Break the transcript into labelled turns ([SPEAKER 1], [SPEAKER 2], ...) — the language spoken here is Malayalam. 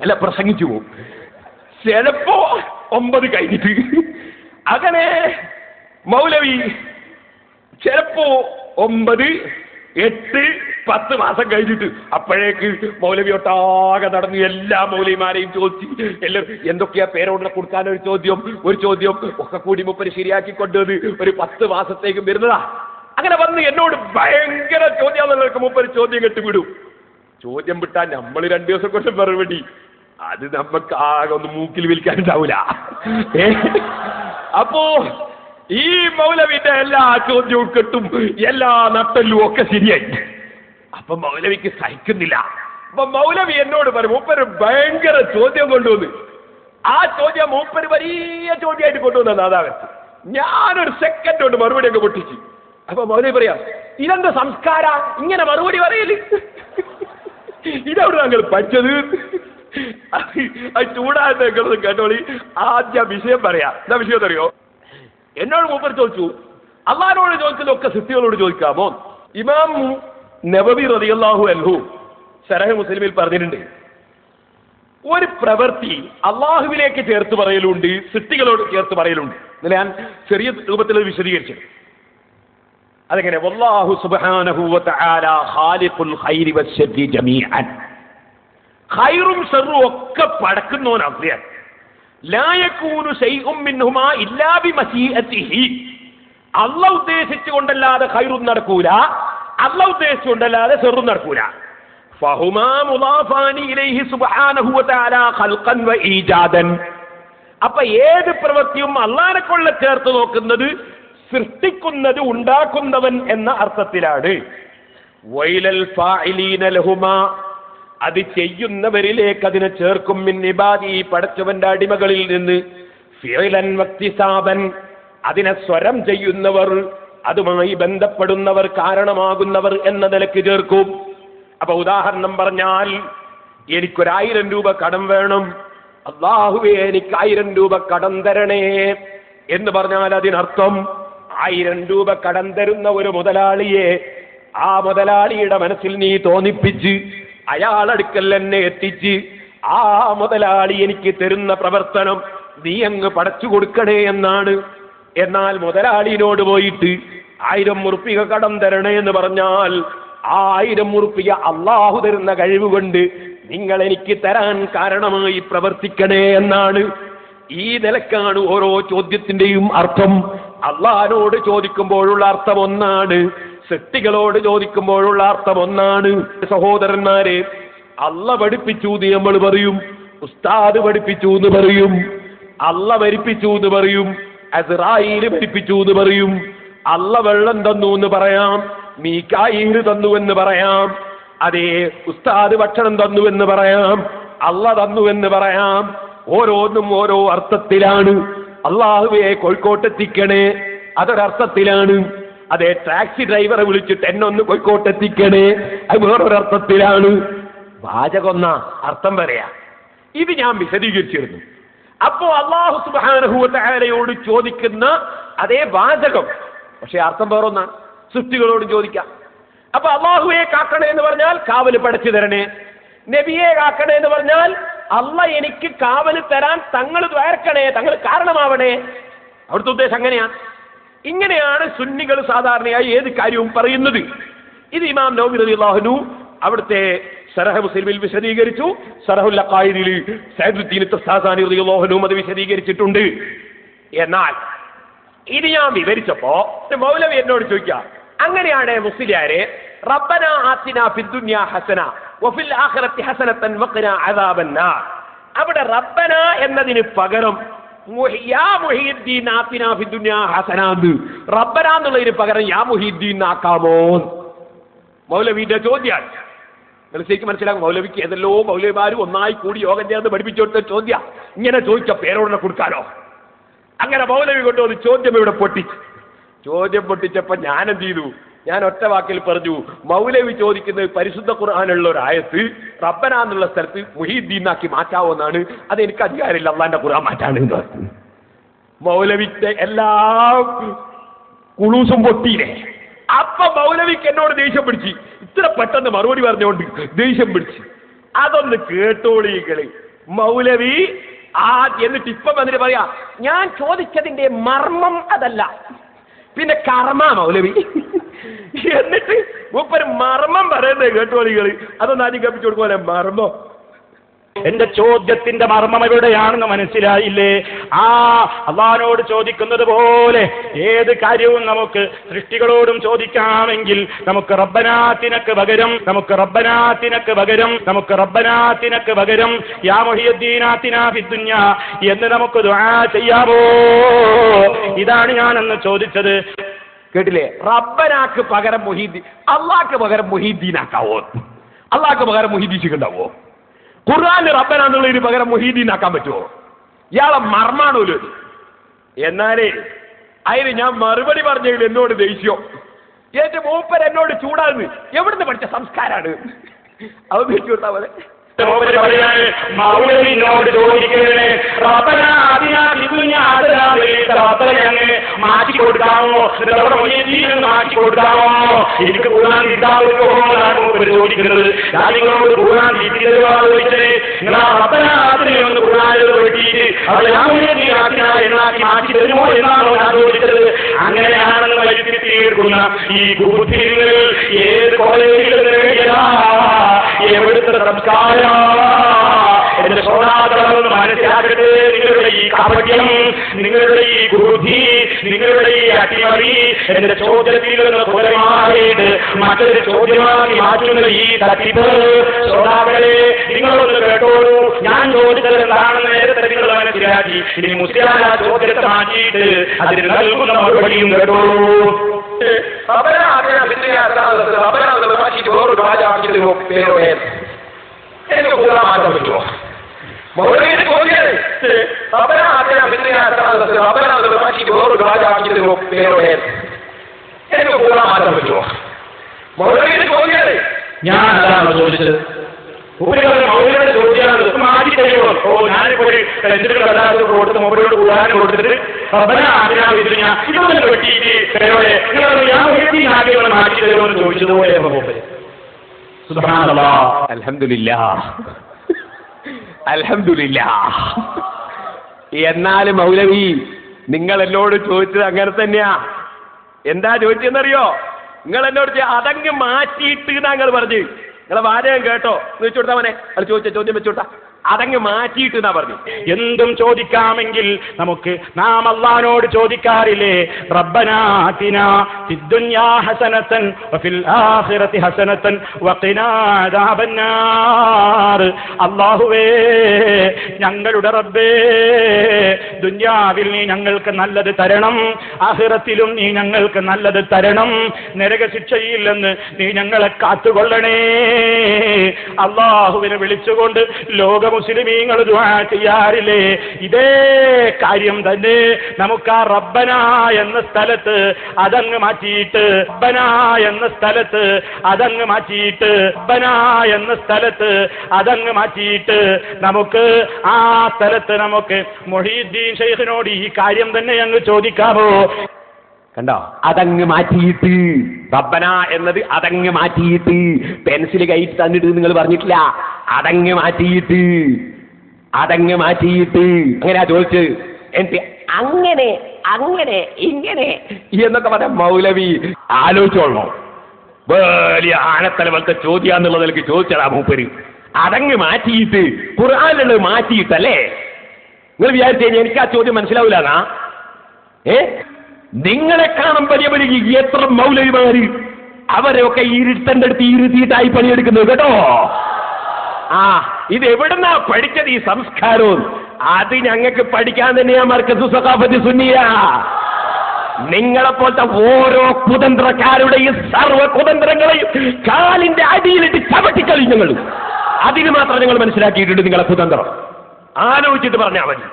[SPEAKER 1] അല്ല പ്രസംഗിച്ചു പോകും. ചിലപ്പോ 9 കഴിഞ്ഞിട്ട്. അങ്ങനെ മൗലവി ചിലപ്പോ 9, 8, 10 മാസം കഴിഞ്ഞിട്ട് അപ്പോഴേക്ക് മൗലവി ഒട്ടാകെ നടന്ന് എല്ലാ മൗലവിമാരെയും ചോദിച്ച് എല്ലാവരും എന്തൊക്കെയാ പേരോടെ കൊടുക്കാൻ ഒരു ചോദ്യം ഒക്കെ കൂടി മൂപ്പര് ശരിയാക്കി കൊണ്ടുവന്ന് ഒരു 10 മാസത്തേക്കും വരുന്നതാ. അങ്ങനെ വന്ന് എന്നോട് ഭയങ്കര ചോദ്യം മൂപ്പര് ചോദ്യം കെട്ടുവിടും. ചോദ്യം വിട്ടാൽ നമ്മൾ 2 ദിവസം കൊണ്ട് മറുപടി അത് നമുക്ക് ആകെ ഒന്ന് മൂക്കിൽ വിൽക്കാനുണ്ടാവൂല. അപ്പോ ഈ മൗലവിന്റെ എല്ലാ ചോദ്യവും കെട്ടും എല്ലാ നട്ടല്ലും ഒക്കെ ശരിയായി. അപ്പൊ മൗലവിക്ക് സഹിക്കുന്നില്ല. അപ്പൊ മൗലവി എന്നോട് പറയും മൂപ്പര് ഭയങ്കര ചോദ്യം കൊണ്ടുവന്ന്. ആ ചോദ്യം മൂപ്പര് വലിയ ചോദ്യമായിട്ട് കൊണ്ടുവന്ന നാദാകത്ത് ഞാനൊരു സെക്കൻഡ് കൊണ്ട് മറുപടി ഒക്കെ പൊട്ടിച്ച്. അപ്പൊ മൗലവി പറയാം ഇതെന്താ സംസ്കാര ഇങ്ങനെ മറുപടി പറയല്, ഇതെവിടെ ഞങ്ങൾ പഠിച്ചത്? അത് ചൂടാതെ കേട്ടോളി. ആദ്യ വിഷയം പറയാം. എന്താ വിഷയം അറിയോ? എന്നോട് മൂപ്പർ ചോദിച്ചു അള്ളാഹിനോട് ചോദിക്കുന്നതൊക്കെ സൃഷ്ടികളോട് ചോദിക്കാമോ? ഇമാം നബവി റളിയല്ലാഹു അൻഹു ശറഹ് മുസ്ലിമിൽ പറഞ്ഞിട്ടുണ്ട്, ഒരു പ്രവൃത്തി അള്ളാഹുവിലേക്ക് ചേർത്ത് പറയലുണ്ട്, സൃഷ്ടികളോട് ചേർത്ത് പറയലുണ്ട്. ഇന്നലെ ഞാൻ ചെറിയ രൂപത്തിൽ വിശദീകരിച്ചു. അതെങ്ങനെ? വല്ലാഹു സുബ്ഹാനഹു വ തആല ഖാലിഖുൽ ഖൈരി വശ്ശർരി ജമീഅൻ. ഖൈറും ശർറും ഒക്കെ പടക്കുന്നവനാണ്. ലാ യകൂനു ശൈഉം മിൻഹുമാ ഇല്ലാ ബിമശീഅതിഹി. അല്ലാഹു ഉദ്ദേശിച്ചുകൊണ്ടല്ലാതെ ഖൈറും നടക്കൂല, അല്ലാഹു ഉദ്ദേശിച്ചുകൊണ്ടല്ലാതെ ശർറും നടക്കൂല. ഫഹുമാ മുളാഫാനി ഇലൈഹി സുബ്ഹാനഹു വ തആല ഖൽഖൻ വ ഈജാദൻ. അപ്പൊ ഏത് പ്രവൃത്തിയും അല്ലാഹനെ കൊള്ള ചേർത്ത് നോക്കുന്നത് സൃഷ്ടിക്കുന്നത് ഉണ്ടാക്കുന്നവൻ എന്ന അർത്ഥത്തിലാണ്. വൈലൽ ഫാഇലീന ലഹുമാ, അത് ചെയ്യുന്നവരിലേക്ക് അതിനെ ചേർക്കും. മിൻ ഇബാദി, പടച്ചവന്റെ അടിമകളിൽ നിന്ന്. ഫിഅലൻ വക്തിസാബൻ, അതിനെ സ്വരം ചെയ്യുന്നവർ, അതുമായി ബന്ധപ്പെടുന്നവർ, കാരണമാകുന്നവർ എന്ന നിലയ്ക്ക് ചേർക്കും. അപ്പൊ ഉദാഹരണം പറഞ്ഞാൽ എനിക്കൊരു 1000 രൂപ കടം വേണം, അല്ലാഹുവേ എനിക്ക് 1000 രൂപ കടം തരണേ എന്ന് പറഞ്ഞാൽ അതിനർത്ഥം 1000 രൂപ കടം തരുന്ന ഒരു മുതലാളിയെ ആ മുതലാളിയുടെ മനസ്സിൽ നീ തോന്നിപ്പിച്ച് അയാളടുക്കൽ എന്നെ എത്തിച്ച് ആ മുതലാളി എനിക്ക് തരുന്ന പ്രവർത്തനം നീ അങ്ങ് പടച്ചു കൊടുക്കണേ എന്നാണ്. എന്നാൽ മുതലാളിനോട് പോയിട്ട് 1000 ഉറുപ്പിക കടം തരണേ എന്ന് പറഞ്ഞാൽ ആ 1000 ഉറുപ്പിക അള്ളാഹു തരുന്ന കഴിവ് കൊണ്ട് നിങ്ങൾ എനിക്ക് തരാൻ കാരണമായി പ്രവർത്തിക്കണേ എന്നാണ്. ഈ നിലക്കാണ് ഓരോ ചോദ്യത്തിന്റെയും അർത്ഥം. അള്ളാഹിനോട് ചോദിക്കുമ്പോഴുള്ള അർത്ഥം ഒന്നാണ്, സൃഷ്ടികളോട് ചോദിക്കുമ്പോഴുള്ള അർത്ഥം ഒന്നാണ്. സഹോദരന്മാരെ, അള്ള പഠിപ്പിച്ചു എന്ന് നമ്മൾ പറയും, ഉസ്താദ് പഠിപ്പിച്ചു എന്ന് പറയും, അള്ള ഭരിപ്പിച്ചു എന്ന് പറയും, അസ്റായീൽ ഭരിപ്പിച്ചു എന്ന് പറയും, അള്ള വെള്ളം തന്നു എന്ന് പറയാം, മീകായീൽ തന്നു എന്ന് പറയാം, അതേ ഉസ്താദ് ഭക്ഷണം തന്നു എന്ന് പറയാം, അള്ള തന്നു എന്ന് പറയാം. ഓരോന്നും ഓരോ അർത്ഥത്തിലാണ്. അള്ളാഹുവെ കോഴിക്കോട്ടെത്തിക്കണേ, അതൊരർത്ഥത്തിലാണ്. അതേ ടാക്സി ഡ്രൈവറെ വിളിച്ചിട്ട് എന്നൊന്ന് കോഴിക്കോട്ടെത്തിക്കണേ, അത് വേറൊരർത്ഥത്തിലാണ്. വാചകൊന്ന അർത്ഥം പറയാ. ഇത് ഞാൻ വിശദീകരിച്ചിരുന്നു. അപ്പോ അല്ലാഹു സുബ്ഹാനഹു വ തആലയോട് ചോദിക്കുന്ന അതേ വാചകം, പക്ഷെ അർത്ഥം വേറൊന്നാണ്. സൃഷ്ടികളോട് ചോദിക്കാം. അപ്പൊ അല്ലാഹുവെ കാക്കണേ എന്ന് പറഞ്ഞാൽ കാവല് പടച്ചു തരണേ, നബിയെ കാക്കണേ എന്ന് പറഞ്ഞാൽ അല്ല എനിക്ക് കാവല് തരാൻ തങ്ങൾ ദ്വാരക്കണേ, തങ്ങൾ കാരണമാവണേ. അവിടുത്തെ ഉദ്ദേശം അങ്ങനെയാണ്. ഇങ്ങനെയാണ് സുന്നികൾ സാധാരണയായി ഏത് കാര്യവും പറയുന്നത്. ഇത് ഇമാം നവവി റളിയല്ലാഹു അൻഹു അവിടുത്തെ ശറഹ് മുസ്ലിമിൽ വിശദീകരിച്ചു. ശറഹുൽ അഖായിദിൽ സൈദുദ്ദീൻ തസ്സാസാനി റളിയല്ലാഹു അൻഹു അത് വിശദീകരിച്ചിട്ടുണ്ട്. എന്നാൽ ഇത് ഞാൻ വിവരിച്ചപ്പോ മൗലവി എന്നോട് ചോദിക്കുക, അങ്ങനെയാണ് മുസ്ലിയാരെ റബ്ബനാ ആതിനാ ഫിദ്ദുനിയാ ഹസന വഫിൽ ആഖിറതി ഹസനതൻ വഖിനാ അദാബന്നാർ, അവിടെ റബ്ബന എന്നതിന് പകരം യാ മുഹീദ്ദീൻ ആതിനാ ഫിദ്ദുനിയാ ഹസന, റബ്ബന എന്നുള്ളതിന് പകരം യാ മുഹീദ്ദീൻ ആക്കാമോ? മൗലവിന്റെ ചോദ്യമാണ്. ശരിക്കും മനസ്സിലാക്കും. മൗലവിക്ക് ഏതല്ലോ മൗലവിമാരും ഒന്നായി കൂടി യോഗം ചേർന്ന് പഠിപ്പിച്ചു കൊടുത്ത ചോദ്യം. ഇങ്ങനെ ചോദിച്ച പേരോടെ കൊടുക്കാനോ? അങ്ങനെ മൗലവി കൊണ്ടുവന്ന് ചോദ്യം ഇവിടെ പൊട്ടിച്ചു. ചോദ്യം പൊട്ടിച്ചപ്പോ ഞാൻ എന്ത് ചെയ്തു? ഞാൻ ഒറ്റ വാക്കിൽ പറഞ്ഞു, മൗലവി ചോദിക്കുന്നത് പരിശുദ്ധ ഖുർആനുള്ള ഒരു ആയത്ത് റബ്ബന എന്നുള്ള സ്ഥലത്ത് മുഹീദ്ദീനാക്കി മാറ്റാവുന്നതാണ്, അത് എനിക്ക് അധികാരമില്ല, അള്ളാന്റെ ഖുർആൻ മാറ്റാണ് എന്ന് പറഞ്ഞു. മൗലവിന്റെ എല്ലാ കുളൂസും പൊട്ടിയില്ലേ. അപ്പൊ മൗലവിക്ക് എന്നോട് ദേഷ്യം പിടിച്ച്, ഇത്ര പെട്ടെന്ന് മറുപടി പറഞ്ഞുകൊണ്ട് ദേഷ്യം പിടിച്ച്. അതൊന്ന് കേട്ടോളികള്. മൗലവി എന്നിട്ട് ഇപ്പം വന്നിട്ട് പറയാ ഞാൻ ചോദിച്ചതിന്റെ മർമ്മം അതല്ല, പിന്നെ കർമ്മ മൗലവി. എന്നിട്ട് മൂപ്പര് മർമ്മം പറയുന്നത് കേട്ടോളികള്. അതൊന്ന് ആദ്യം കപ്പിച്ചു കൊടുക്കുമല്ലേ മർമ്മം.
[SPEAKER 2] എന്റെ ചോദ്യത്തിന്റെ മർമ്മം എവിടെയാണെന്ന് മനസ്സിലായില്ലേ? അള്ളാഹുവിനോട് ചോദിക്കുന്നത് പോലെ ഏത് കാര്യവും നമുക്ക് സൃഷ്ടികളോടും ചോദിക്കാമെങ്കിൽ നമുക്ക് റബ്ബനാത്തിനക്ക് പകരം യാ മുഹിയുദ്ദീനാത്തിനാ ഫിദ്ദുനിയ എന്ന് നമുക്ക് ദുആ ചെയ്യാമോ? ഇതാണ് ഞാനെന്ന് ചോദിച്ചത്.
[SPEAKER 1] കേട്ടില്ലേ? റബ്ബനാക്ക് പകരം മുഹീദ്ദീൻ, അള്ളാഹ്ക്ക് പകരം മുഹീദ്ദീനാക്കാവോ? അള്ളാഹ്ക്ക് പകരം മുഹീദ്ദീൻ ഖുർആനിൽ റബ്ബനാന്നുള്ളതിന് പകരം മുഹീദ്ദീൻ ആക്കാൻ പറ്റുമോ? ഇയാളെ മർമാണല്ലോ. എന്നാലേ അതിന് ഞാൻ മറുപടി പറഞ്ഞതിൽ എന്നോട് ദേഷ്യം. എന്റെ മൂപ്പർ എന്നോട് ചൂടാന്ന് എവിടുന്ന് പഠിച്ച സംസ്കാരാണ് അത് വെച്ചു കൊടുത്താ പോലെ.
[SPEAKER 2] മൗലവിനോട് ചോദിക്കണേ മാറ്റി കൊടുക്കാമോ, മാറ്റി കൊടുക്കാമോ? എനിക്ക് കൂടാൻ ചോദിക്കുന്നത് കാര്യങ്ങളോട് കൂടാൻ ചോദിച്ചത് റബ്ബനാത്തിനെ ഒന്ന് കൂടാതെ വെട്ടിയിട്ട് എന്നാക്കി മാറ്റി തരുമോ എന്നാണോ ഞാൻ ചോദിച്ചത്. അങ്ങനെയാണെന്ന് വരുത്തി തീർക്കുന്ന ഈ ബുദ്ധികൾ ഏത് കോളേജിൽ എവിടുത്തെ സംസ്കാരം എന്റെ ശ്രോതാക്കളൊന്ന് മനസ്സിലാക്കട്ടെ. നിങ്ങളുടെ ഈ കാപട്യം, നിങ്ങളുടെ ഈ ബുദ്ധി, നിങ്ങളുടെ ഈ അട്ടിമറി എന്റെ ചോദ്യത്തിൽ നിന്ന് ഫലമായിട്ട് മറ്റൊരു ചോദ്യമാക്കി മാറ്റുന്ന ഈ തട്ടിപ്പ് ശ്രോതാക്കളെ നിങ്ങളൊന്ന് കേട്ടോളൂ. ഞാൻ ചോദിച്ചത് എന്താണെന്ന് നേരത്തെ നിങ്ങൾ മനസ്സിലാക്കി. ഇനി മുസ്ലിം ചോദ്യത്തെ മാറ്റിയിട്ട് അതിന് നൽകുന്ന മറുപടിയും കേട്ടോളൂ.
[SPEAKER 1] എനിക്ക് കൂടാൻ മാറ്റാൻ പറ്റുമോ? മൗലവിനെ ചോദിക്കരുത്. എനിക്ക് കൂടാൻ മാറ്റാൻ പറ്റുമോ? മൗലവിനെ ചോദിക്കരുത്.
[SPEAKER 2] ഞാൻ അതാണ് ചോദിച്ചത്. മൗലവിയുടെ ചോദ്യമാണ് മാറ്റി തരുമോ? ഞാനിപ്പോ കൊടുത്ത് മൊബൈലോട് കൂടാനും കൊടുത്തിട്ട് ഇതൊന്നും വെട്ടിയിട്ട് മാറ്റി തരുമോ എന്ന് ചോദിച്ചതുപോലെ
[SPEAKER 1] അൽഹംദുലില്ലാ. എന്നാലും മൗലവി നിങ്ങൾ എന്നോട് ചോദിച്ചത് അങ്ങനെ തന്നെയാ. എന്താ ചോദിച്ചെന്നറിയോ? നിങ്ങൾ എന്നോട് അതങ്ങ് മാറ്റിയിട്ട് താങ്കൾ പറഞ്ഞു. നിങ്ങളെ വാചകം കേട്ടോ എന്ന് വെച്ചു കൊടുത്താ മനെ. അത് ചോദിച്ച ചോദ്യം വെച്ചോട്ടാ. അതങ്ങ് മാറ്റിയിട്ട് എന്നാ പറഞ്ഞു.
[SPEAKER 2] എന്തും ചോദിക്കാമെങ്കിൽ നമുക്ക് നാം അല്ലാഹുവിനോട് ചോദിക്കാറില്ലേ? റബ്ബനാ ആതിനാ ഫിദ്ദുനിയാ ഹസനതൻ വഫിൽ ആഖിറതി ഹസനതൻ വഖിനാ അദാബന്നാർ. അല്ലാഹുവേ, ഞങ്ങളുടെ റബ്ബേ, ദുനിയാവിൽ നീ ഞങ്ങൾക്ക് നല്ലത് തരണം, ആഖിറത്തിലും നീ ഞങ്ങൾക്ക് നല്ലത് തരണം, നരകശിക്ഷയിൽ നിന്ന് നീ ഞങ്ങളെ കാത്തുകൊള്ളണേ. അല്ലാഹുവിനെ വിളിച്ചുകൊണ്ട് ലോക മുസ്ലിമീങ്ങൾ ദുആ ചെയ്യാറില്ലേ? ഇതേ കാര്യം തന്നെ നമുക്ക് ആ റബ്ബന എന്ന സ്ഥലത്ത് അതങ്ങ് മാറ്റിയിട്ട് നമുക്ക് ആ സ്ഥലത്ത് നമുക്ക് മുഹീദ്ദീൻ ശൈഖിനോട് ഈ കാര്യം തന്നെ അങ്ങ് ചോദിക്കാമോ?
[SPEAKER 1] കണ്ടോ? അതങ്ങ് മാറ്റിയിട്ട് റബ്ബന എന്നത് അതങ്ങ് മാറ്റിയിട്ട് പെൻസിൽ കയ്യിൽ തന്നിട്ട് നിങ്ങൾ പറഞ്ഞിട്ടില്ല. അതങ്ങ് മാറ്റിയിട്ട് അങ്ങനെയാ ചോദിച്ചത്. എന്നിട്ട് അങ്ങനെ അങ്ങനെ ഇങ്ങനെ എന്നൊക്കെ പറഞ്ഞ മൗലവി ആലോചിച്ചോളൂ. വലിയ ആനത്തല പോലത്തെ ചോദ്യാന്നുള്ളത് എനിക്ക് ചോദിച്ചടാ മൂപ്പര്. അതങ്ങ് മാറ്റിയിട്ട് ഖുർആനിലുള്ളത് മാറ്റിയിട്ടല്ലേ? നിങ്ങൾ വിചാരിച്ചു കഴിഞ്ഞാൽ എനിക്ക് ആ ചോദ്യം മനസ്സിലാവില്ലാന്നാ? നിങ്ങളെ കാണാൻ വലിയ വലിയ എത്ര മൗലവിമാര് അവരെയൊക്കെ ഇരുട്ടന്റെ അടുത്ത് ഇരുത്തിയിട്ടായി പണിയെടുക്കുന്നത് കേട്ടോ. ഇത് എവിടുന്നാ പഠിച്ചത് ഈ സംസ്കാരവും? അത് ഞങ്ങൾക്ക് പഠിക്കാൻ തന്നെയാ മർക്കസു സഖാഫത്തി സുന്നിയ. നിങ്ങളെപ്പോലത്തെ ഓരോ കുതന്ത്രക്കാരുടെയും സർവ്വ കുതന്ത്രങ്ങളെയും കാലിന്റെ അടിയിലിട്ട് ചവിട്ടിക്കളി ഞങ്ങൾ. അതിന് മാത്രം ഞങ്ങൾ മനസ്സിലാക്കിയിട്ടുണ്ട് നിങ്ങളെ കുതന്ത്രം. ആലോചിച്ചിട്ട് പറഞ്ഞാൽ മതി.